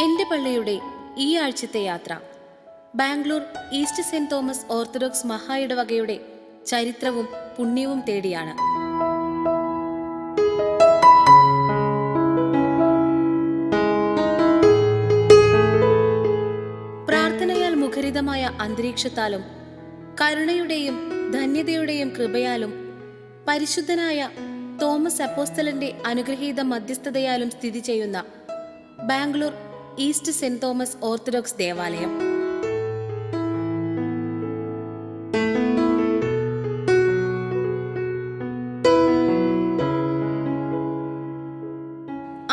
എൻ്റെ പള്ളിയുടെ ഈ ആഴ്ചത്തെ യാത്ര Bangalore East Saint Thomas Orthodox മഹാ ഇടവകയുടെ ചരിത്രവും പുണ്യവും തേടിയാണ്. പ്രാർത്ഥനയാൽ മുഖരിതമായ അന്തരീക്ഷത്താലും കരുണയുടെയും ധന്യതയുടെയും കൃപയാലും പരിശുദ്ധനായ തോമസ് അപ്പോസ്തലന്റെ അനുഗ്രഹീത മധ്യസ്ഥതയാലും സ്ഥിതി ചെയ്യുന്ന Bangalore East Saint Thomas orthodox ദേവാലയം.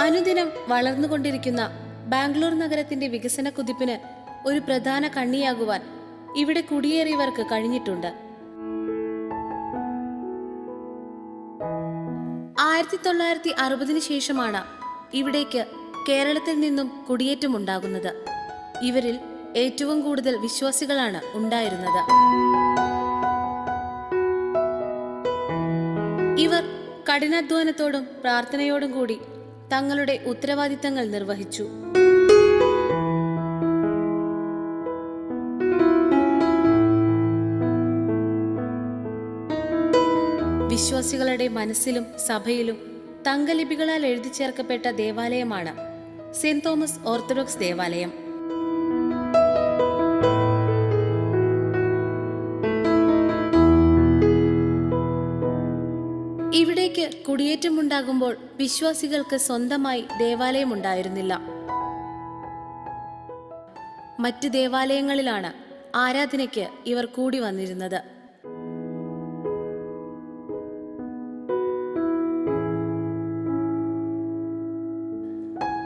അനുദിനം വളർന്നുകൊണ്ടിരിക്കുന്ന ബാംഗ്ലൂർ നഗരത്തിന്റെ വികസന കുതിപ്പിന് ഒരു പ്രധാന കണ്ണിയാകുവാൻ ഇവിടെ കുടിയേറിയവർക്ക് കഴിഞ്ഞിട്ടുണ്ട്. 1960 ശേഷമാണ് ഇവിടേക്ക് കേരളത്തിൽ നിന്നും കുടിയേറ്റമുണ്ടാകുന്നത്. ഇവരിൽ ഏറ്റവും കൂടുതൽ വിശ്വാസികളാണ് ഉണ്ടായിരുന്നത്. ഇവർ കഠിനാധ്വാനത്തോടും പ്രാർത്ഥനയോടും കൂടി തങ്ങളുടെ ഉത്തരവാദിത്തങ്ങൾ നിർവഹിച്ചു. വിശ്വാസികളുടെ മനസ്സിലും സഭയിലും തങ്കലിപികളാൽ എഴുതി ചേർക്കപ്പെട്ട ദേവാലയമാണ് സെന്റ് തോമസ് ഓർത്തഡോക്സ് ദേവാലയം. ഇവിടേക്ക് കുടിയേറ്റമുണ്ടാകുമ്പോൾ വിശ്വാസികൾക്ക് സ്വന്തമായി ദേവാലയം ഉണ്ടായിരുന്നില്ല. മറ്റ് ദേവാലയങ്ങളിലാണ് ആരാധനയ്ക്ക് ഇവർ കൂടി വന്നിരുന്നത്.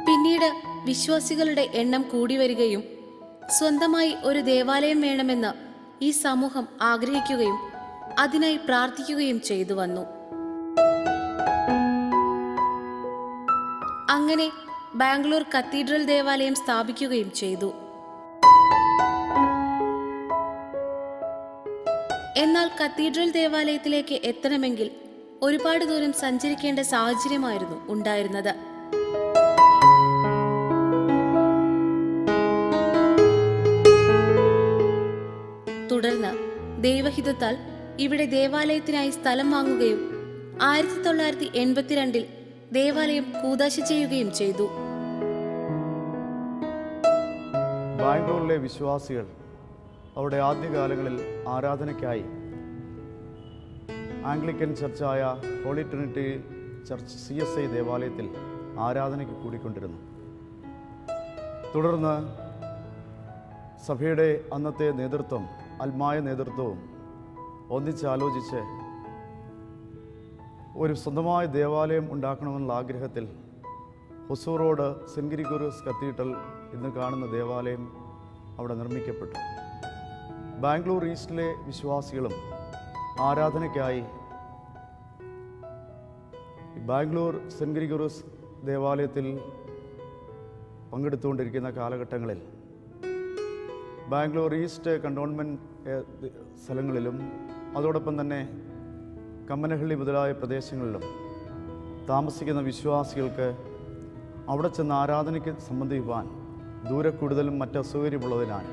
പിന്നീട് വിശ്വാസികളുടെ എണ്ണം കൂടി വരികയും സ്വന്തമായി ഒരു ദേവാലയം വേണമെന്ന് ഈ സമൂഹം ആഗ്രഹിക്കുകയും അതിനായി പ്രാർത്ഥിക്കുകയും ചെയ്തു വന്നു. അങ്ങനെ ബാംഗ്ലൂർ കത്തീഡ്രൽ ദേവാലയം സ്ഥാപിക്കുകയും ചെയ്തു. എന്നാൽ കത്തീഡ്രൽ ദേവാലയത്തിലേക്ക് എത്തണമെങ്കിൽ ഒരുപാട് ദൂരം സഞ്ചരിക്കേണ്ട സാഹചര്യമായിരുന്നു ഉണ്ടായിരുന്നത്. തുടർന്ന് ദൈവഹിതത്താൽ ഇവിടെ ദേവാലയത്തിനായി സ്ഥലം വാങ്ങുകയും 1982 ദേവാലയം കൂദാശ ചെയ്യുകയും ചെയ്തു. ബാംഗ്ലൂരിലെ വിശ്വാസികൾ അവിടെ ആദ്യകാലങ്ങളിൽ ആരാധനയ്ക്കായി ആംഗ്ലിക്കൻ ചർച്ചായ ഹോളി ട്രിനിറ്റി ചർച്ച് CSI ദേവാലയത്തിൽ ആരാധനയ്ക്ക് കൂടിക്കൊണ്ടിരുന്നു. തുടർന്ന് സഭയുടെ അന്നത്തെ നേതൃത്വം, അൽമായ നേതൃത്വവും ഒന്നിച്ചാലോചിച്ച് ഒരു സ്വന്തമായ ദേവാലയം ഉണ്ടാക്കണമെന്നുള്ള ആഗ്രഹത്തിൽ Hosur Road Saint Gregorios Cathedral ഇന്ന് കാണുന്ന ദേവാലയം അവിടെ നിർമ്മിക്കപ്പെട്ടു. ബാംഗ്ലൂർ ഈസ്റ്റിലെ വിശ്വാസികളും ആരാധനയ്ക്കായി ബാംഗ്ലൂർ സെന്റ് ഗ്രിഗോറിയസ് ദേവാലയത്തിൽ പങ്കെടുത്തുകൊണ്ടിരിക്കുന്ന കാലഘട്ടങ്ങളിൽ ബാംഗ്ലൂർ ഈസ്റ്റ് കണ്ടോൺമെൻറ്റ് സ്ഥലങ്ങളിലും അതോടൊപ്പം തന്നെ കമ്മനഹള്ളി മുതലായ പ്രദേശങ്ങളിലും താമസിക്കുന്ന വിശ്വാസികൾക്ക് അവിടെ ചെന്ന് ആരാധനയ്ക്ക് സംബന്ധിക്കുവാൻ ദൂരെ കൂടുതലും മറ്റ് അസൗകര്യമുള്ളതിനാൽ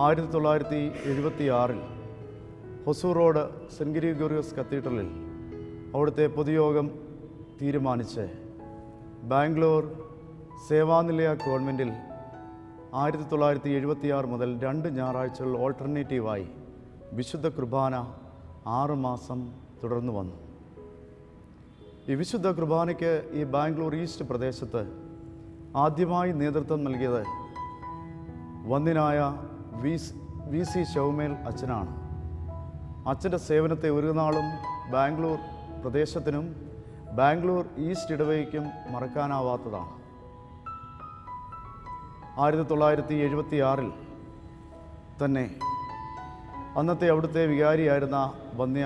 1976 ഹൊസൂർ റോഡ് സെന്റ് ഗ്രിഗോറിയസ് കത്തീഡ്രലിൽ അവിടുത്തെ പൊതുയോഗം തീരുമാനിച്ച് ബാംഗ്ലൂർ സേവാനിലയ കോൺവെൻറ്റിൽ 1976 മുതൽ 2 ഞായറാഴ്ചകൾ ഓൾട്ടർനേറ്റീവായി വിശുദ്ധ കുർബാന 6 മാസം തുടർന്നു വന്നു. ഈ വിശുദ്ധ കുർബാനയ്ക്ക് ഈ ബാംഗ്ലൂർ ഈസ്റ്റ് പ്രദേശത്ത് ആദ്യമായി നേതൃത്വം നൽകിയത് വന്ദ്യനായ VC ശൗമേൽ അച്ഛനാണ്. അച്ഛൻ്റെ സേവനത്തെ ഒരു നാളും ബാംഗ്ലൂർ പ്രദേശത്തിനും ബാംഗ്ലൂർ ഈസ്റ്റ് ഇടവകയ്ക്കും മറക്കാനാവാത്തതാണ്. 1976 തന്നെ അന്നത്തെ അവിടുത്തെ വികാരിയായിരുന്ന വന്യ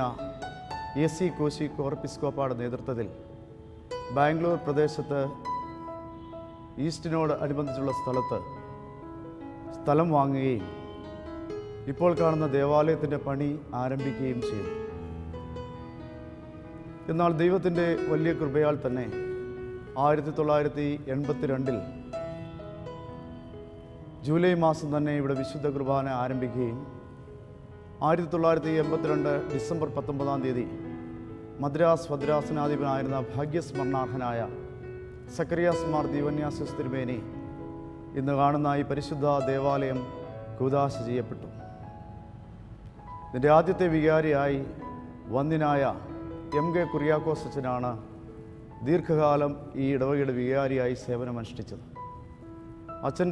AC കോശി കോർപ്പിസ്കോപ്പയുടെ നേതൃത്വത്തിൽ ബാംഗ്ലൂർ പ്രദേശത്ത് ഈസ്റ്റിനോട് അനുബന്ധിച്ചുള്ള സ്ഥലം വാങ്ങുകയും ഇപ്പോൾ കാണുന്ന ദേവാലയത്തിൻ്റെ പണി ആരംഭിക്കുകയും ചെയ്തു. എന്നാൽ ദൈവത്തിൻ്റെ വലിയ കൃപയാൽ തന്നെ 1982 ജൂലൈ മാസം തന്നെ ഇവിടെ വിശുദ്ധ കുർബാന ആരംഭിക്കുകയും 1982 ഡിസംബർ 19 മദ്രാസ് ഭദ്രാസനാധിപനായിരുന്ന ഭാഗ്യസ്മരണാർഹനായ സക്കറിയാസ് മാർ ദീവന്യാസ്യോസ് തിരുമേനി ഇന്ന് കാണുന്ന ഈ പരിശുദ്ധ ദേവാലയം കൂദാശ ചെയ്യപ്പെട്ടു. ഇതിൻ്റെ ആദ്യത്തെ വികാരിയായി വന്ദ്യനായ MK കുര്യാക്കോസ് അച്ഛനാണ് ദീർഘകാലം ഈ ഇടവകയുടെ വികാരിയായി സേവനമനുഷ്ഠിച്ചത്. അച്ഛൻ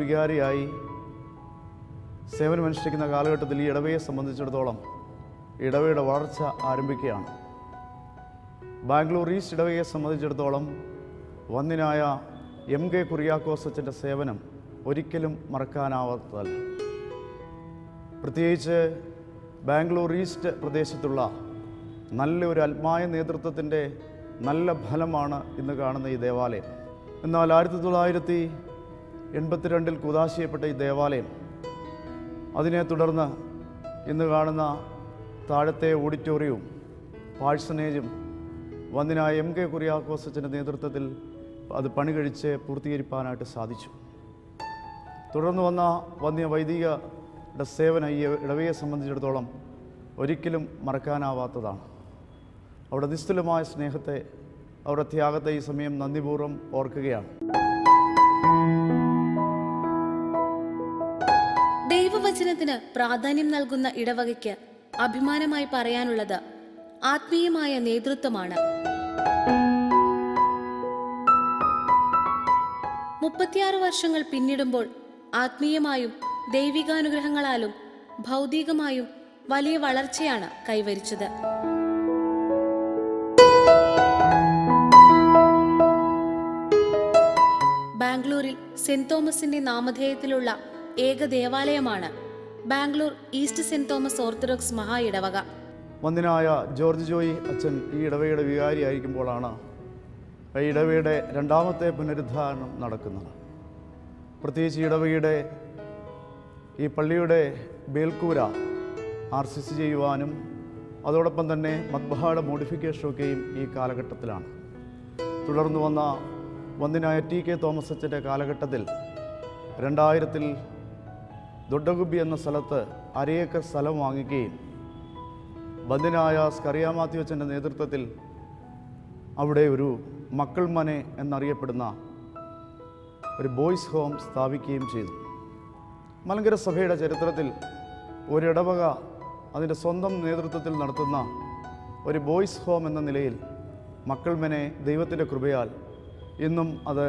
വികാരിയായി സേവനമനുഷ്ഠിക്കുന്ന കാലഘട്ടത്തിൽ ഈ ഇടവയെ സംബന്ധിച്ചിടത്തോളം ഇടവയുടെ വളർച്ച ആരംഭിക്കുകയാണ്. ബാംഗ്ലൂർ ഈസ്റ്റ് ഇടവയെ സംബന്ധിച്ചിടത്തോളം വന്ദ്യനായ MK കുര്യാക്കോസ് അച്ഛൻ്റെ സേവനം ഒരിക്കലും മറക്കാനാവാത്തതല്ല. പ്രത്യേകിച്ച് ബാംഗ്ലൂർ ഈസ്റ്റ് പ്രദേശത്തുള്ള നല്ലൊരു ആത്മായ നേതൃത്വത്തിൻ്റെ നല്ല ഫലമാണ് ഇന്ന് കാണുന്ന ഈ ദേവാലയം. എന്നാൽ 1982 കൂദാശ ചെയ്യപ്പെട്ട ഈ ദേവാലയം, അതിനെ തുടർന്ന് ഇന്ന് കാണുന്ന താഴത്തെ ഓഡിറ്റോറിയവും പാഴ്സനേജും വന്ദ്യനായ MK കുര്യാക്കോസ് അച്ഛൻ്റെ നേതൃത്വത്തിൽ അത് പണി കഴിച്ച് പൂർത്തീകരിക്കാനായിട്ട് സാധിച്ചു. തുടർന്ന് വന്ന വന്ദ്യ വൈദികരുടെ സേവനം ഈ ഇടവയെ സംബന്ധിച്ചിടത്തോളം ഒരിക്കലും മറക്കാനാവാത്തതാണ്. അവരുടെ നിസ്തുലമായ സ്നേഹത്തെ, അവരുടെ ത്യാഗത്തെ ഈ സമയം നന്ദിപൂർവ്വം ഓർക്കുകയാണ്. ദൈവവചനത്തിന് പ്രാധാന്യം നൽകുന്ന ഇടവകയ്ക്ക് അഭിമാനമായി പറയാനുള്ളത് ആത്മീയമായ നേതൃത്വമാണ്. 36 വർഷങ്ങൾ പിന്നിടുമ്പോൾ ആത്മീയമായും ദൈവികാനുഗ്രഹങ്ങളാലും ഭൗതികമായും വലിയ വളർച്ചയാണ് കൈവരിച്ചത്. ബാംഗ്ലൂരിൽ സെന്റ് തോമസിന്റെ നാമധേയത്തിലുള്ള ഏക ദേവാലയമാണ് Bangalore East Saint Thomas Orthodox മഹാ ഇടവക. വന്ദ്യനായ ജോർജ് ജോയി അച്ഛൻ ഈ ഇടവകയുടെ വികാരിയായിരിക്കുമ്പോഴാണ് ഈ ഇടവകയുടെ രണ്ടാമത്തെ പുനരുദ്ധാരണം നടക്കുന്നത്. പ്രത്യേകിച്ച് ഇടവകയുടെ ഈ പള്ളിയുടെ മേൽക്കൂര RCC ചെയ്യുവാനും അതോടൊപ്പം തന്നെ മദ്ബഹയുടെ മോഡിഫിക്കേഷനൊക്കെയും ഈ കാലഘട്ടത്തിലാണ്. തുടർന്ന് വന്ന വന്ദ്യനായ TK തോമസ് അച്ഛൻ്റെ കാലഘട്ടത്തിൽ 2000 ദൊഡ്ഡഗുബി എന്ന സ്ഥലത്ത് 1 ഏക്കർ സ്ഥലം വാങ്ങിക്കുകയും വന്ദ്യനായ സ്കറിയ മാത്യു അച്ഛൻ്റെ നേതൃത്വത്തിൽ അവിടെ ഒരു മക്കൾ മനെ എന്നറിയപ്പെടുന്ന ഒരു ബോയ്സ് ഹോം സ്ഥാപിക്കുകയും ചെയ്തു. മലങ്കര സഭയുടെ ചരിത്രത്തിൽ ഒരിടവക അതിൻ്റെ സ്വന്തം നേതൃത്വത്തിൽ നടത്തുന്ന ഒരു ബോയ്സ് ഹോം എന്ന നിലയിൽ മക്കൾ മനെ ദൈവത്തിൻ്റെ കൃപയാൽ ഇന്നും അത്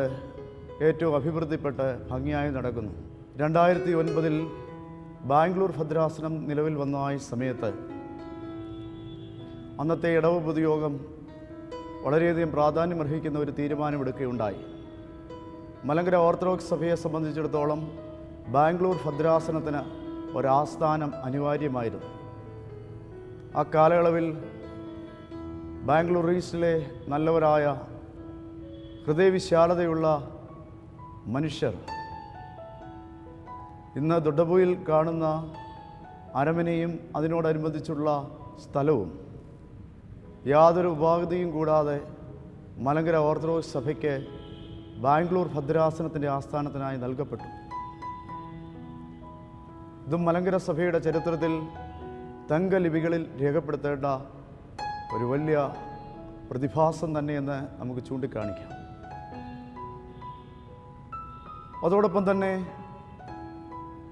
ഏറ്റവും അഭിവൃദ്ധിപ്പെട്ട് ഭംഗിയായി നടക്കുന്നു. 2009 ബാംഗ്ലൂർ ഭദ്രാസനം നിലവിൽ വന്ന സമയത്ത് അന്നത്തെ ഇടവ പൊതുയോഗം വളരെയധികം പ്രാധാന്യമർഹിക്കുന്ന ഒരു തീരുമാനമെടുക്കുകയുണ്ടായി. മലങ്കര ഓർത്തഡോക്സ് സഭയെ സംബന്ധിച്ചിടത്തോളം ബാംഗ്ലൂർ ഭദ്രാസനത്തിന് ഒരാസ്ഥാനം അനിവാര്യമായിരുന്നു. ആ കാലയളവിൽ ബാംഗ്ലൂർ ഈസ്റ്റിലെ നല്ലവരായ ഹൃദയവിശാലതയുള്ള മനുഷ്യർ ഇന്ന് ദൊഡ്ഡബുയിൽ കാണുന്ന അരമനയും അതിനോടനുബന്ധിച്ചുള്ള സ്ഥലവും യാതൊരു ഉപാധിയും കൂടാതെ മലങ്കര ഓർത്തഡോക്സ് സഭയ്ക്ക് ബാംഗ്ലൂർ ഭദ്രാസനത്തിൻ്റെ ആസ്ഥാനത്തിനായി നൽകപ്പെട്ടു. ഇതും മലങ്കര സഭയുടെ ചരിത്രത്തിൽ തങ്കലിപികളിൽ രേഖപ്പെടുത്തേണ്ട ഒരു വലിയ പ്രതിഭാസം തന്നെയെന്ന് നമുക്ക് ചൂണ്ടിക്കാണിക്കാം. അതോടൊപ്പം തന്നെ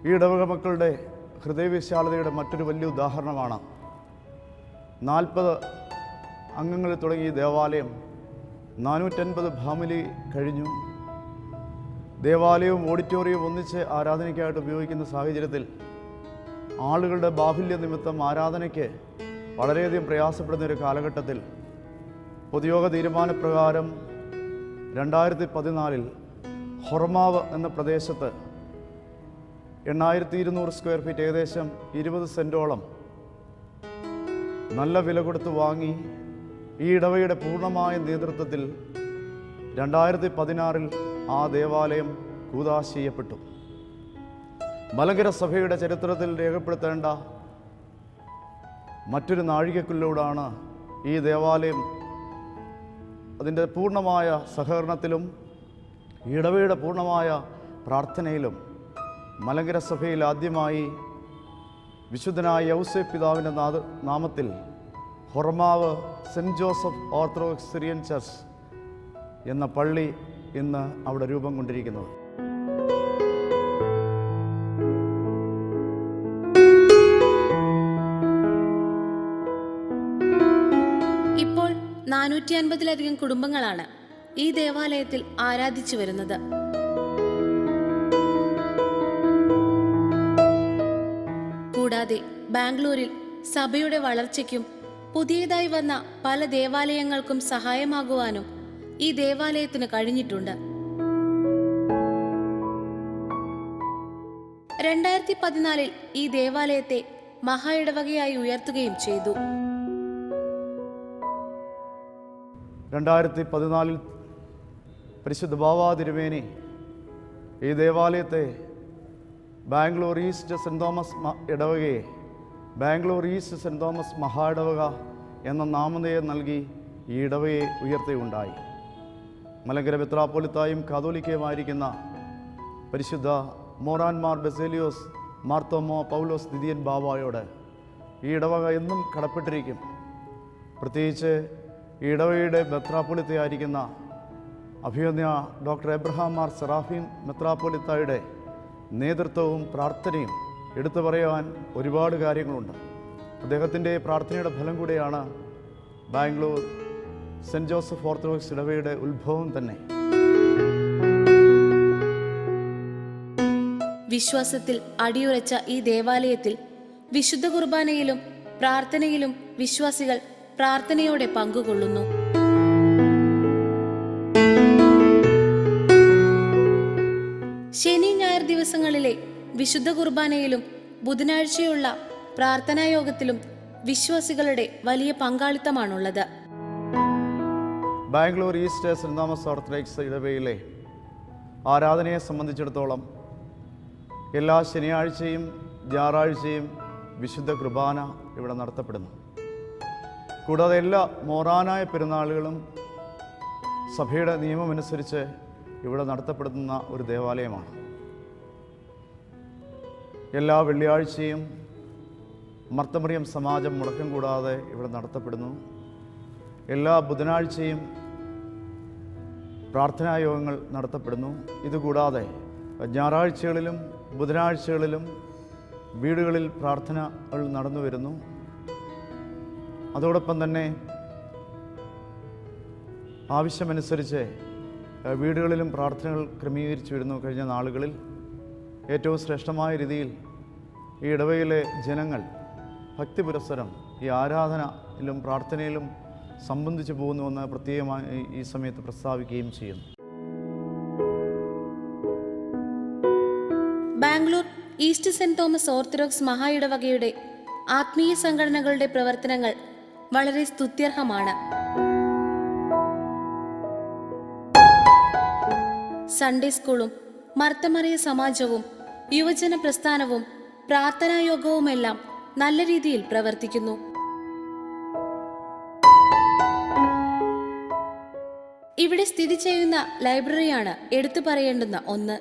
ഈ ഇടവക മക്കളുടെ ഹൃദയവിശാലതയുടെ മറ്റൊരു വലിയ ഉദാഹരണമാണ് 40 അംഗങ്ങളിൽ തുടങ്ങിയ ദേവാലയം 450 ഫാമിലി കഴിഞ്ഞു. ദേവാലയവും ഓഡിറ്റോറിയവും ഒന്നിച്ച് ആരാധനയ്ക്കായിട്ട് ഉപയോഗിക്കുന്ന സാഹചര്യത്തിൽ ആളുകളുടെ ബാഹുല്യ നിമിത്തം ആരാധനയ്ക്ക് വളരെയധികം പ്രയാസപ്പെടുന്ന ഒരു കാലഘട്ടത്തിൽ പൊതുയോഗ തീരുമാനപ്രകാരം 2014 ഹൊർമാവ് എന്ന പ്രദേശത്ത് 8200 സ്ക്വയർ ഫീറ്റ്, ഏകദേശം 20 സെൻറ്റോളം നല്ല വില കൊടുത്ത് വാങ്ങി ഈ ഇടവകയുടെ പൂർണ്ണമായ നേതൃത്വത്തിൽ 2016 ആ ദേവാലയം കൂദാശ ചെയ്യപ്പെട്ടു. മലങ്കര സഭയുടെ ചരിത്രത്തിൽ രേഖപ്പെടുത്തേണ്ട മറ്റൊരു നാഴികക്കല്ലോടാണ് ഈ ദേവാലയം അതിൻ്റെ പൂർണ്ണമായ സഹകരണത്തിലും ഇടവകയുടെ പൂർണ്ണമായ പ്രാർത്ഥനയിലും മലങ്കര സഭയിൽ ആദ്യമായി വിശുദ്ധനായ യൗസേപ്പ് പിതാവിൻ്റെ നാമത്തിൽ Horamavu Saint Joseph Orthodox Syrian Church എന്ന പള്ളി ഇന്ന് അവിടെ രൂപം കൊണ്ടിരിക്കുന്നത്. ഇപ്പോൾ 450-ലധികം കുടുംബങ്ങളാണ് ഈ ദേവാലയത്തിൽ ആരാധിച്ചു വരുന്നത്. കൂടാതെ ബാംഗ്ലൂരിൽ സഭയുടെ വളർച്ചയ്ക്കും പുതിയതായി വന്ന പല ദേവാലയങ്ങൾക്കും സഹായമാകുവാനും ഈ ദേവാലയത്തിന് കഴിഞ്ഞിട്ടുണ്ട്. 2014 ഈ ദേവാലയത്തെ മഹാ ഇടവകയായി ഉയർത്തുകയും ചെയ്തു. 2014 പരിശുദ്ധ ബാവാ തിരുമേനി ഈ ദേവാലയത്തെ ബാംഗ്ലൂർ ഈസ്റ്റ് സെൻറ് തോമസ് ഇടവകയെ ബാംഗ്ലൂർ ഈസ്റ്റ് സെൻറ് തോമസ് മഹാ ഇടവക എന്ന നാമധേയം നൽകി ഈ ഇടവകയെ ഉയർത്തുകയുണ്ടായി. മലങ്കര മെത്രാപ്പൊലീത്തായും കാതോലിക്കയുമായിരിക്കുന്ന പരിശുദ്ധ മോറാൻമാർ ബസേലിയോസ് മാർത്തോമോ പൗലോസ് ദിദിയൻ ബാവായോട് ഈ ഇടവക എന്നും കടപ്പെട്ടിരിക്കും. പ്രത്യേകിച്ച് ഈ ഇടവകയുടെ മെത്രാപ്പൊലീത്തയായിരിക്കുന്ന അഭിവന്യ ഡോക്ടർ എബ്രഹാം മാർ സെറാഫീൻ മെത്രാപ്പൊലീത്തായുടെ നേതൃത്വവും പ്രാർത്ഥനയും എടുത്തു പറയുവാൻ ഒരുപാട് കാര്യങ്ങളുണ്ട്. അദ്ദേഹത്തിൻ്റെ പ്രാർത്ഥനയുടെ ഫലം കൂടെയാണ് ബാംഗ്ലൂർ സെൻറ്റ് ജോസഫ് ഓർത്തഡോക്സ് ഇടവകയുടെ ഉത്ഭവം തന്നെ. വിശ്വാസത്തിൽ അടിയുറച്ച ഈ ദേവാലയത്തിൽ വിശുദ്ധ കുർബാനയിലും പ്രാർത്ഥനയിലും വിശ്വാസികൾ പ്രാർത്ഥനയോടെ പങ്കുകൊള്ളുന്നു. ശനി ഞായർ ദിവസങ്ങളിലെ വിശുദ്ധ കുർബാനയിലും ബുധനാഴ്ചയുള്ള പ്രാർത്ഥനായോഗത്തിലും വിശ്വാസികളുടെ വലിയ പങ്കാളിത്തമാണുള്ളത്. Bangalore East Saint Thomas Orthodox ഇടവകയിലെ ആരാധനയെ സംബന്ധിച്ചിടത്തോളം എല്ലാ ശനിയാഴ്ചയും ഞായറാഴ്ചയും വിശുദ്ധ കുർബാന ഇവിടെ നടത്തപ്പെടുന്നു. കൂടാതെ എല്ലാ മോറാനായ പെരുന്നാളുകളും സഭയുടെ നിയമമനുസരിച്ച് ഇവിടെ നടത്തപ്പെടുന്ന ഒരു ദേവാലയമാണ്. എല്ലാ വെള്ളിയാഴ്ചയും മർത്തമറിയം സമാജം മുടക്കം കൂടാതെ ഇവിടെ നടത്തപ്പെടുന്നു. എല്ലാ ബുധനാഴ്ചയും പ്രാർത്ഥനായോഗങ്ങൾ നടത്തപ്പെടുന്നു. ഇതുകൂടാതെ ഞായറാഴ്ചകളിലും ബുധനാഴ്ചകളിലും വീടുകളിൽ പ്രാർത്ഥനകൾ നടന്നു വരുന്നു. അതോടൊപ്പം തന്നെ ആവശ്യമനുസരിച്ച് വീടുകളിലും പ്രാർത്ഥനകൾ ക്രമീകരിച്ചു വരുന്നു. കഴിഞ്ഞ നാളുകളിൽ ഏറ്റവും ശ്രേഷ്ഠമായ രീതിയിൽ ഈ ഇടവകയിലെ ജനങ്ങൾ ഭക്തി പുരസ്സരം ഈ ആരാധനയിലും പ്രാർത്ഥനയിലും സംബന്ധിച്ചു പോകുന്നുവെന്ന് പ്രത്യേകമായി ഈ സമയത്ത് പ്രസ്താവിക്കുകയും ചെയ്യുന്നു. Bangalore East Saint Thomas Orthodox മഹാ ഇടവകയുടെ ആത്മീയ സംഘടനകളുടെ പ്രവർത്തനങ്ങൾ വളരെ സ്തുത്യർഹമാണ്. സൺഡേ സ്കൂളും മർത്തമറിയ സമാജവും യുവജന പ്രസ്ഥാനവും പ്രാർത്ഥനായോഗവുമെല്ലാം നല്ല രീതിയിൽ പ്രവർത്തിക്കുന്നു. ഇവിടെ സ്ഥിതി ചെയ്യുന്ന ലൈബ്രറിയാണ് എടുത്തു പറയേണ്ടുന്ന ഒന്ന്.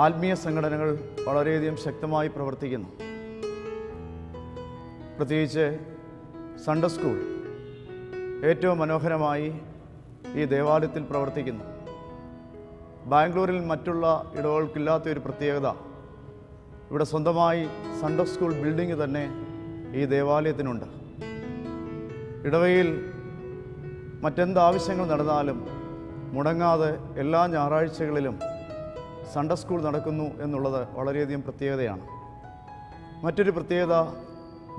ആത്മീയ സംഘടനകൾ വളരെയധികം ശക്തമായി പ്രവർത്തിക്കുന്നു. പ്രത്യേകിച്ച് സൺഡേ സ്കൂൾ ഏറ്റവും മനോഹരമായി ഈ ദേവാലയത്തിൽ പ്രവർത്തിക്കുന്നു. ബാംഗ്ലൂരിൽ മറ്റുള്ള ഇടവകൾക്കില്ലാത്തൊരു പ്രത്യേകത, ഇവിടെ സ്വന്തമായി സൺഡേ സ്കൂൾ ബിൽഡിംഗ് തന്നെ ഈ ദേവാലയത്തിനുണ്ട്. ഇടവകയിൽ മറ്റെന്ത് ആവശ്യങ്ങൾ നടന്നാലും മുടങ്ങാതെ എല്ലാ ഞായറാഴ്ചകളിലും സൺഡേ സ്കൂൾ നടക്കുന്നു എന്നുള്ളത് വളരെയധികം പ്രത്യേകതയാണ്. മറ്റൊരു പ്രത്യേകത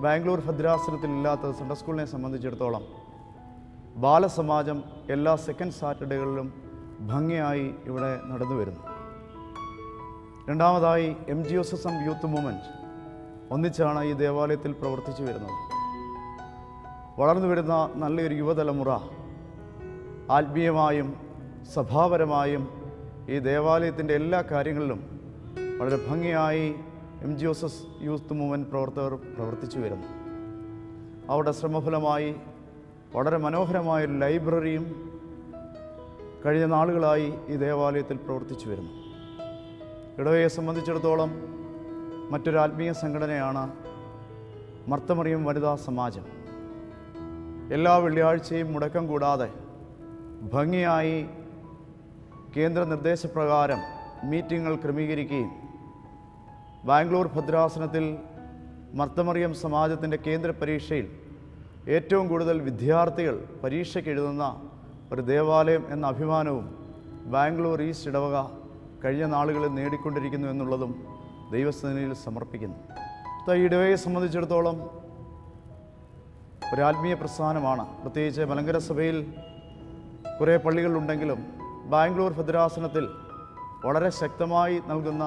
ബാംഗ്ലൂർ ഭദ്രാസനത്തിൽ ഇല്ലാത്തത് സൺഡേ സ്കൂളിനെ സംബന്ധിച്ചിടത്തോളം ബാലസമാജം എല്ലാ സെക്കൻഡ് സാറ്റർഡേകളിലും ഭംഗിയായി ഇവിടെ നടന്നു വരുന്നു. രണ്ടാമതായി MGOSM യൂത്ത് മൂവ്മെൻറ്റ് ഒന്നിച്ചാണ് ഈ ദേവാലയത്തിൽ പ്രവർത്തിച്ചു വരുന്നത്. വളർന്നു വരുന്ന നല്ലൊരു യുവതലമുറ ആത്മീയമായും സഭാപരമായും ഈ ദേവാലയത്തിൻ്റെ എല്ലാ കാര്യങ്ങളിലും വളരെ ഭംഗിയായി MGOS യൂത്ത് മൂവ്മെൻറ്റ് പ്രവർത്തകർ പ്രവർത്തിച്ചു വരുന്നു. അവരുടെ ശ്രമഫലമായി വളരെ മനോഹരമായൊരു ലൈബ്രറിയും കഴിഞ്ഞ നാളുകളായി ഈ ദേവാലയത്തിൽ പ്രവർത്തിച്ചു വരുന്നു. ഇടവയെ സംബന്ധിച്ചിടത്തോളം മറ്റൊരു ആത്മീയ സംഘടനയാണ് മർത്തമറിയം വനിതാ സമാജം. എല്ലാ വെള്ളിയാഴ്ചയും മുടക്കം കൂടാതെ ഭംഗിയായി കേന്ദ്ര നിർദ്ദേശപ്രകാരം മീറ്റിങ്ങുകൾ ക്രമീകരിക്കുകയും ബാംഗ്ലൂർ ഭദ്രാസനത്തിൽ മർത്തമറിയം സമാജത്തിൻ്റെ കേന്ദ്ര പരീക്ഷയിൽ ഏറ്റവും കൂടുതൽ വിദ്യാർത്ഥികൾ പരീക്ഷയ്ക്ക് എഴുതുന്ന ഒരു ദേവാലയം എന്ന അഭിമാനവും ബാംഗ്ലൂർ ഈസ്റ്റ് ഇടവക കഴിഞ്ഞ നാളുകളിൽ നേടിക്കൊണ്ടിരിക്കുന്നു എന്നുള്ളതും ദൈവസന്നിധിയിൽ സമർപ്പിക്കുന്നു. ഈ ഇടവകയെ സംബന്ധിച്ചിടത്തോളം ഒരു ആത്മീയ പ്രസ്ഥാനമാണ്. പ്രത്യേകിച്ച് മലങ്കര സഭയിൽ കുറേ പള്ളികളുണ്ടെങ്കിലും ബാംഗ്ലൂർ ഭദ്രാസനത്തിൽ വളരെ ശക്തമായി നൽകുന്ന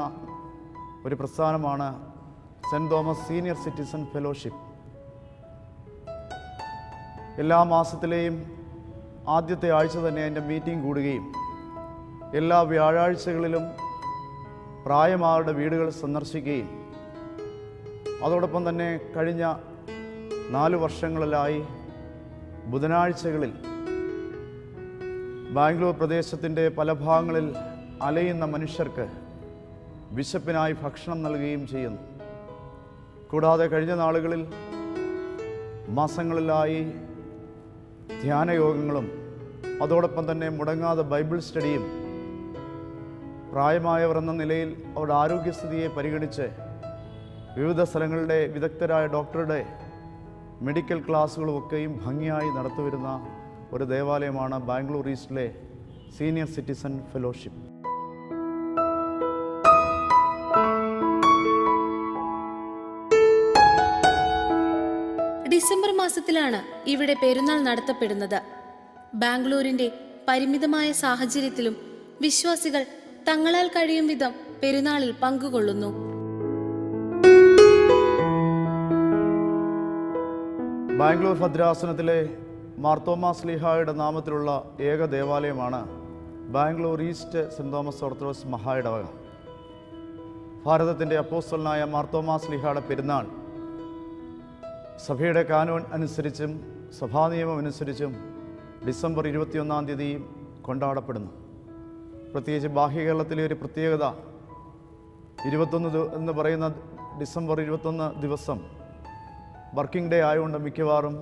ഒരു പ്രസ്ഥാനമാണ് സെൻറ്റ് തോമസ് സീനിയർ സിറ്റിസൺ ഫെലോഷിപ്പ്. എല്ലാ മാസത്തിലെയും ആദ്യത്തെ ആഴ്ച തന്നെ അതിൻ്റെ മീറ്റിംഗ് കൂടുകയും എല്ലാ വ്യാഴാഴ്ചകളിലും പ്രായമാരുടെ വീടുകൾ സന്ദർശിക്കുകയും അതോടൊപ്പം തന്നെ കഴിഞ്ഞ 4 വർഷങ്ങളിലായി ബുധനാഴ്ചകളിൽ ബാംഗ്ലൂർ പ്രദേശത്തിൻ്റെ പല ഭാഗങ്ങളിൽ അലയുന്ന മനുഷ്യർക്ക് വിശപ്പിനായി ഭക്ഷണം നൽകുകയും ചെയ്യുന്നു. കൂടാതെ കഴിഞ്ഞ നാളുകളിൽ മാസങ്ങളിലായി ധ്യാനയോഗങ്ങളും അതോടൊപ്പം തന്നെ മുടങ്ങാതെ ബൈബിൾ സ്റ്റഡിയും പ്രായമായവർ എന്ന നിലയിൽ അവരുടെ ആരോഗ്യസ്ഥിതിയെ പരിഗണിച്ച് വിവിധ സ്ഥലങ്ങളുടെ വിദഗ്ധരായ ഡോക്ടറുടെ മെഡിക്കൽ ക്ലാസ്സുകളും ഒക്കെയും ഭംഗിയായി നടത്തിവരുന്ന ഒരു ദേവാലയമാണ് ബാംഗ്ലൂർ ഈസ്റ്റിലെ സീനിയർ സിറ്റിസൺ ഫെലോഷിപ്പ്. ഡിസംബർ മാസത്തിലാണ് ഇവിടെ പെരുന്നാൾ നടത്തപ്പെടുന്നത്. ബാംഗ്ലൂരിന്റെ പരിമിതമായ സാഹചര്യത്തിലും വിശ്വാസികൾ തങ്ങളാൽ കഴിയും വിധം പെരുന്നാളിൽ പങ്കുകൊള്ളുന്നു. ബാംഗ്ലൂർ ഭദ്രാസനത്തിലെ മാർത്തോമാ ശ്ലീഹായുടെ നാമത്തിലുള്ള ഏക ദേവാലയമാണ് Bangalore East Saint Thomas Orthodox മഹാ ഇടവക. ഭാരതത്തിൻ്റെ അപ്പോസ്തലനായ മാർത്തോമാ ശ്ലീഹായുടെ പെരുന്നാൾ സഭയുടെ കാനോൻ അനുസരിച്ചും സഭാനിയമം അനുസരിച്ചും ഡിസംബർ 21-ാം തീയതി കൊണ്ടാടപ്പെടുന്നു. പ്രത്യേകിച്ച് ബാഹ്യകേരളത്തിലെ ഒരു പ്രത്യേകത 21 എന്ന് പറയുന്ന ഡിസംബർ 21 ദിവസം വർക്കിംഗ് ഡേ ആയതുകൊണ്ട് മിക്കവാറും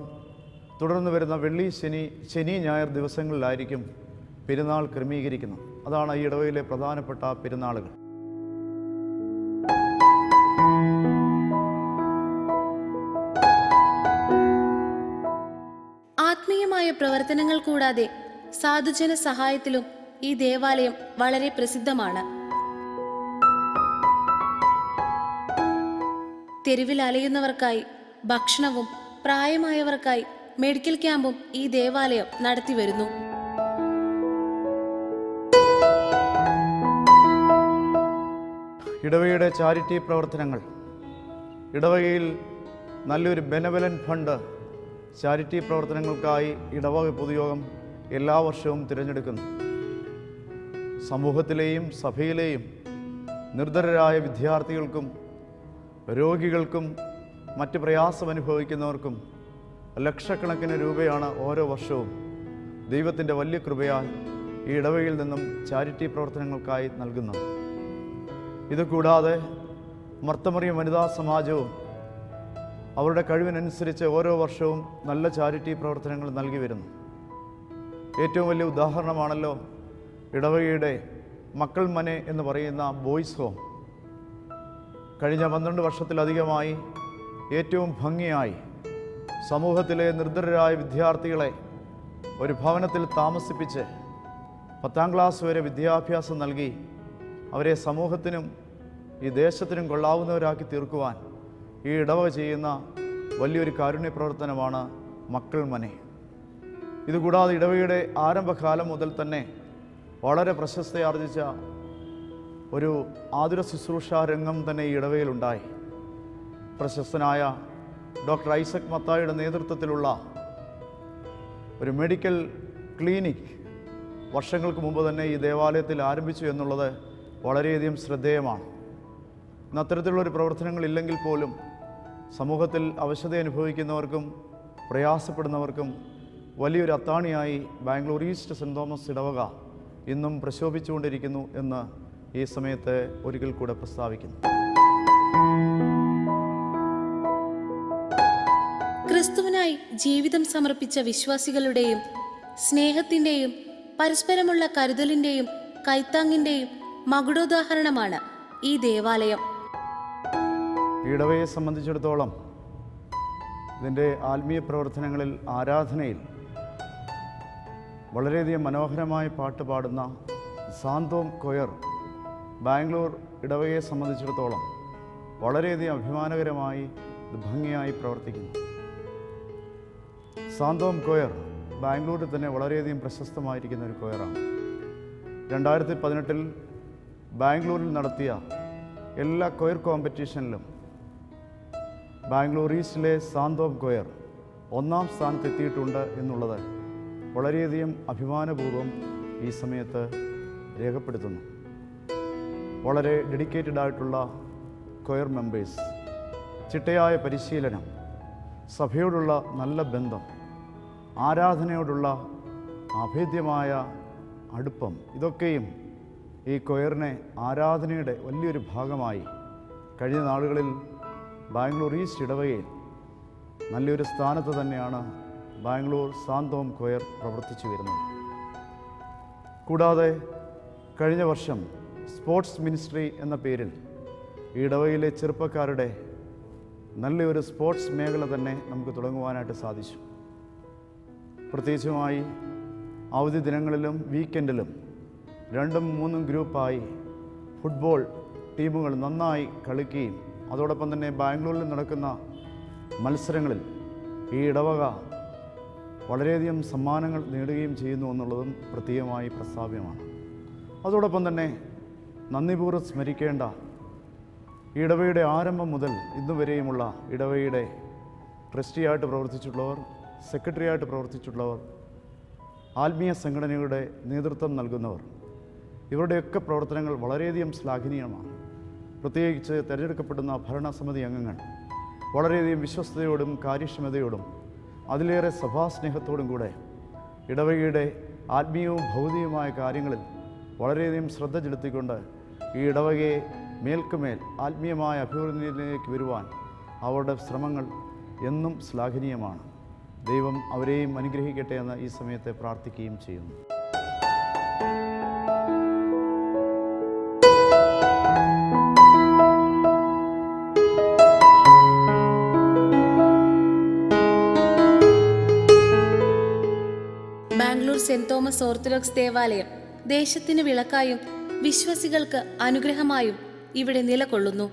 തുടർന്ന് വരുന്ന വെള്ളി, ശനി, ഞായർ ദിവസങ്ങളിലായിരിക്കും പെരുന്നാൾ ക്രമീകരിക്കുന്നത്. അതാണ് ഈ ഇടവയിലെ പ്രധാനപ്പെട്ട പെരുന്നാളുകൾ. ആത്മീയമായ പ്രവർത്തനങ്ങൾ കൂടാതെ സാധുജന സഹായത്തിലും ഈ ദേവാലയം വളരെ പ്രസിദ്ധമാണ്. തെരുവിൽ അലയുന്നവർക്കായി ഭക്ഷണവും പ്രായമായവർക്കായി മെഡിക്കൽ ക്യാമ്പും ഈ ദേവാലയം നടത്തിവരുന്നു. ഇടവകയുടെ ചാരിറ്റി പ്രവർത്തനങ്ങൾ. ഇടവകയിൽ നല്ലൊരു ബെനവലന്റ് ഫണ്ട് ചാരിറ്റി പ്രവർത്തനങ്ങൾക്കായി ഇടവക പൊതുയോഗം എല്ലാ വർഷവും തിരഞ്ഞെടുക്കുന്നു. സമൂഹത്തിലെയും സഭയിലെയും നിർധരരായ വിദ്യാർത്ഥികൾക്കും രോഗികൾക്കും മറ്റ് പ്രയാസമനുഭവിക്കുന്നവർക്കും ലക്ഷക്കണക്കിന് രൂപയാണ് ഓരോ വർഷവും ദൈവത്തിൻ്റെ വലിയ കൃപയാൽ ഈ ഇടവകയിൽ നിന്നും ചാരിറ്റി പ്രവർത്തനങ്ങൾക്കായി നൽകുന്നത്. ഇതുകൂടാതെ മർത്തമറിയം വനിതാ സമാജവും അവരുടെ കഴിവിനനുസരിച്ച് ഓരോ വർഷവും നല്ല ചാരിറ്റി പ്രവർത്തനങ്ങൾ നൽകി വരുന്നു. ഏറ്റവും വലിയ ഉദാഹരണമാണല്ലോ ഇടവകയുടെ മക്കൾ മനെ എന്ന് പറയുന്ന ബോയ്സ് ഹോം. കഴിഞ്ഞ 12 വർഷത്തിലധികമായി ഏറ്റവും ഭംഗിയായി സമൂഹത്തിലെ നിർധരരായ വിദ്യാർത്ഥികളെ ഒരു ഭവനത്തിൽ താമസിപ്പിച്ച് 10ാം ക്ലാസ് വരെ വിദ്യാഭ്യാസം നൽകി അവരെ സമൂഹത്തിനും ഈ ദേശത്തിനും കൊള്ളാവുന്നവരാക്കി തീർക്കുവാൻ ഈ ഇടവക ചെയ്യുന്ന വലിയൊരു കാരുണ്യ പ്രവർത്തനമാണ് മക്കൾ മനെ. ഇതുകൂടാതെ ഇടവകയുടെ ആരംഭകാലം മുതൽ തന്നെ വളരെ പ്രശസ്തിയാർജിച്ച ഒരു ആതുര ശുശ്രൂഷ രംഗം തന്നെ ഈ ഇടവകയിലുണ്ടായി. പ്രശസ്തനായ ഡോക്ടർ ഐസക് മത്തായിയുടെ നേതൃത്വത്തിലുള്ള ഒരു മെഡിക്കൽ ക്ലിനിക് വർഷങ്ങൾക്ക് മുമ്പ് തന്നെ ഈ ദേവാലയത്തിൽ ആരംഭിച്ചു എന്നുള്ളത് വളരെയധികം ശ്രദ്ധേയമാണ്. ഇന്ന് അത്തരത്തിലുള്ളൊരു പ്രവർത്തനങ്ങളില്ലെങ്കിൽ പോലും സമൂഹത്തിൽ അവശത അനുഭവിക്കുന്നവർക്കും പ്രയാസപ്പെടുന്നവർക്കും വലിയൊരു അത്താണിയായി ബാംഗ്ലൂർ ഈസ്റ്റ് സെൻറ് തോമസ് ഇടവക ഇന്നും പ്രശോഭിച്ചുകൊണ്ടിരിക്കുന്നു എന്ന് ഈ സമയത്ത് ഒരിക്കൽ കൂടെ പ്രസ്താവിക്കുന്നു. ക്രിസ്തുവിനായി ജീവിതം സമർപ്പിച്ച വിശ്വാസികളുടെയും സ്നേഹത്തിൻ്റെയും പരസ്പരമുള്ള കരുതലിൻ്റെയും കൈത്താങ്ങിൻ്റെയും മകുടോദാഹരണമാണ് ഈ ദേവാലയം. ഇടവയെ സംബന്ധിച്ചിടത്തോളം ഇതിൻ്റെ ആത്മീയ പ്രവർത്തനങ്ങളിൽ, ആരാധനയിൽ വളരെയധികം മനോഹരമായി പാട്ട് പാടുന്ന സാന്തോം കൊയർ ബാംഗ്ലൂർ ഇടവയെ സംബന്ധിച്ചിടത്തോളം വളരെയധികം അഭിമാനകരമായി ഭംഗിയായി പ്രവർത്തിക്കുന്നു. സാന്തോം കൊയർ ബാംഗ്ലൂരിൽ തന്നെ വളരെയധികം പ്രശസ്തമായിരിക്കുന്ന ഒരു കൊയറാണ്. 2018 ബാംഗ്ലൂരിൽ നടത്തിയ എല്ലാ കൊയർ കോമ്പറ്റീഷനിലും ബാംഗ്ലൂർ ഈസ്റ്റിലെ സാന്തോം കൊയർ 1ാം സ്ഥാനത്തെത്തിയിട്ടുണ്ട് എന്നുള്ളത് വളരെയധികം അഭിമാനപൂർവ്വം ഈ സമയത്ത് രേഖപ്പെടുത്തുന്നു. വളരെ ഡെഡിക്കേറ്റഡ് ആയിട്ടുള്ള കൊയർ മെമ്പേഴ്സ്, ചിട്ടയായ പരിശീലനം, സഭയോടുള്ള നല്ല ബന്ധം, ആരാധനയോടുള്ള അഭേദ്യമായ അടുപ്പം, ഇതൊക്കെയും ഈ കൊയറിനെ ആരാധനയുടെ വലിയൊരു ഭാഗമായി കഴിഞ്ഞ നാളുകളിൽ ബാംഗ്ലൂർ ഈസ്റ്റ് ഇടവകയിൽ നല്ലൊരു സ്ഥാനത്ത് തന്നെയാണ് ബാംഗ്ലൂർ സാന്തോം കൊയർ പ്രവർത്തിച്ചു വരുന്നത്. കൂടാതെ കഴിഞ്ഞ വർഷം സ്പോർട്സ് മിനിസ്ട്രി എന്ന പേരിൽ ഈ ഇടവകയിലെ ചെറുപ്പക്കാരുടെ നല്ലൊരു സ്പോർട്സ് മേഖല തന്നെ നമുക്ക് തുടങ്ങുവാനായിട്ട് സാധിച്ചു. പ്രത്യേകിച്ചുമായി അവധി ദിനങ്ങളിലും വീക്കെൻഡിലും 2ഉം 3ഉം ഗ്രൂപ്പായി ഫുട്ബോൾ ടീമുകൾ നന്നായി കളിക്കുകയും അതോടൊപ്പം തന്നെ ബാംഗ്ലൂരിൽ നടക്കുന്ന മത്സരങ്ങളിൽ ഈ ഇടവക വളരെയധികം സമ്മാനങ്ങൾ നേടുകയും ചെയ്യുന്നു എന്നുള്ളതും പ്രത്യേകമായി പ്രസ്താവ്യമാണ്. അതോടൊപ്പം തന്നെ നന്ദിപൂർവ്വം സ്മരിക്കേണ്ട ഇടവയുടെ ആരംഭം മുതൽ ഇന്നുവരെയുമുള്ള ഇടവയുടെ ട്രസ്റ്റിയായിട്ട് പ്രവർത്തിച്ചിട്ടുള്ളവർ, സെക്രട്ടറിയായിട്ട് പ്രവർത്തിച്ചിട്ടുള്ളവർ, ആത്മീയ സംഘടനയുടെ നേതൃത്വം നൽകുന്നവർ, ഇവരുടെയൊക്കെ പ്രവർത്തനങ്ങൾ വളരെയധികം ശ്ലാഘനീയമാണ്. പ്രത്യേകിച്ച് തിരഞ്ഞെടുക്കപ്പെടുന്ന ഭരണസമിതി അംഗങ്ങൾ വളരെയധികം വിശ്വസ്തയോടും കാര്യക്ഷമതയോടും അതിലേറെ സഭാസ്നേഹത്തോടും കൂടെ ഇടവകയുടെ ആത്മീയവും ഭൗതികവുമായ കാര്യങ്ങളിൽ വളരെയധികം ശ്രദ്ധ ചെലുത്തിക്കൊണ്ട് ഈ ഇടവകയെ മേൽക്കുമേൽ ആത്മീയമായ അഭിവൃദ്ധിയിലേക്ക് വരുവാൻ അവരുടെ ശ്രമങ്ങൾ എന്നും ശ്ലാഘനീയമാണ്. ദൈവം അവരെയും അനുഗ്രഹിക്കട്ടെ എന്ന് ഈ സമയത്തെ പ്രാർത്ഥിക്കുകയും ചെയ്യുന്നു. ബാംഗ്ലൂർ സെന്റ് തോമസ് ഓർത്തഡോക്സ് ദേവാലയം ദേശത്തിന് വിളക്കായും വിശ്വാസികൾക്ക് അനുഗ്രഹമായും ഇവിടെ നിലകൊള്ളുന്നു.